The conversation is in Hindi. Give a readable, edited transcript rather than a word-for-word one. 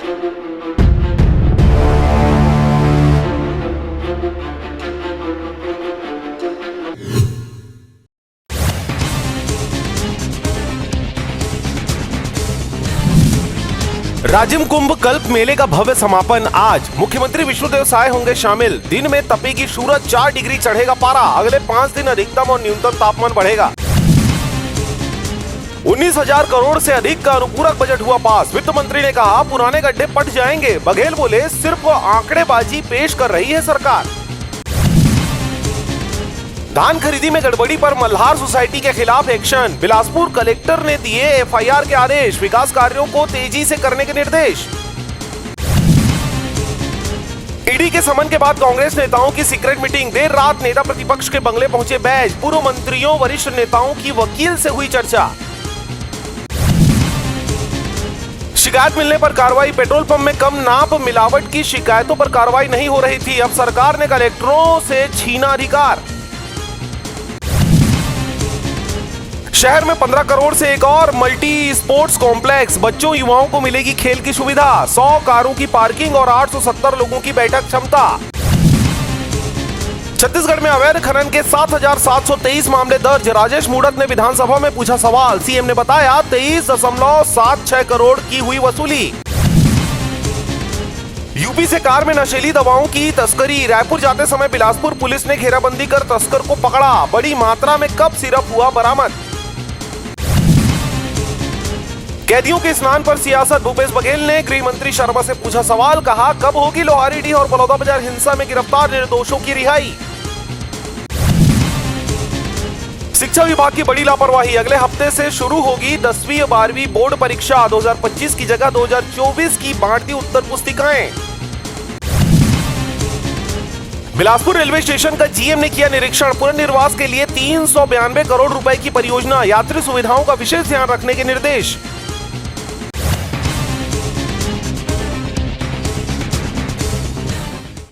राजिम कुंभ कल्प मेले का भव्य समापन आज। मुख्यमंत्री विष्णुदेव साय होंगे शामिल। दिन में तपेगी सूरज, 4 डिग्री चढ़ेगा पारा। अगले 5 दिन अधिकतम और न्यूनतम तापमान बढ़ेगा। 19,000 करोड़ से अधिक का अनुपूरक बजट हुआ पास। वित्त मंत्री ने कहा पुराने गड्ढे पट जाएंगे। बघेल बोले सिर्फ आंकड़ेबाजी पेश कर रही है सरकार। धान खरीदी में गड़बड़ी पर मल्हार सोसाइटी के खिलाफ एक्शन। बिलासपुर कलेक्टर ने दिए एफआईआर के आदेश। विकास कार्यों को तेजी से करने के निर्देश। ईडी के समन के बाद कांग्रेस नेताओं की सीक्रेट मीटिंग। देर रात नेता प्रतिपक्ष के बंगले पहुंचे बैज। पूर्व मंत्रियों वरिष्ठ नेताओं की वकील से हुई चर्चा। शिकायत मिलने पर कार्रवाई। पेट्रोल पंप में कम नाप मिलावट की शिकायतों पर कार्रवाई नहीं हो रही थी। अब सरकार ने कलेक्टरों से छीना अधिकार। शहर में 15 करोड़ से एक और मल्टी स्पोर्ट्स कॉम्प्लेक्स। बच्चों युवाओं को मिलेगी खेल की सुविधा। 100 कारों की पार्किंग और 870 लोगों की बैठक क्षमता। छत्तीसगढ़ में अवैध खनन के 7,723 मामले दर्ज। राजेश मूणत ने विधानसभा में पूछा सवाल। सीएम ने बताया 23.76 करोड़ की हुई वसूली। यूपी से कार में नशीली दवाओं की तस्करी। रायपुर जाते समय बिलासपुर पुलिस ने घेराबंदी कर तस्कर को पकड़ा। बड़ी मात्रा में कप सिरप हुआ बरामद। कैदियों के स्नान पर सियासत। भूपेश बघेल ने गृह मंत्री शर्मा से पूछा सवाल। कहा कब होगी लोहारीडीह और बलौदाबाजार हिंसा में गिरफ्तार निर्दोषों की रिहाई। शिक्षा विभाग की बड़ी लापरवाही। अगले हफ्ते से शुरू होगी 10वीं और 12वीं बोर्ड परीक्षा। 2025 की जगह 2024 की बांट दी उत्तर पुस्तिकाएं। बिलासपुर रेलवे स्टेशन का जीएम ने किया निरीक्षण। पुनर्निर्वास के लिए 392 करोड़ रुपए की परियोजना। यात्री सुविधाओं का विशेष ध्यान रखने के निर्देश।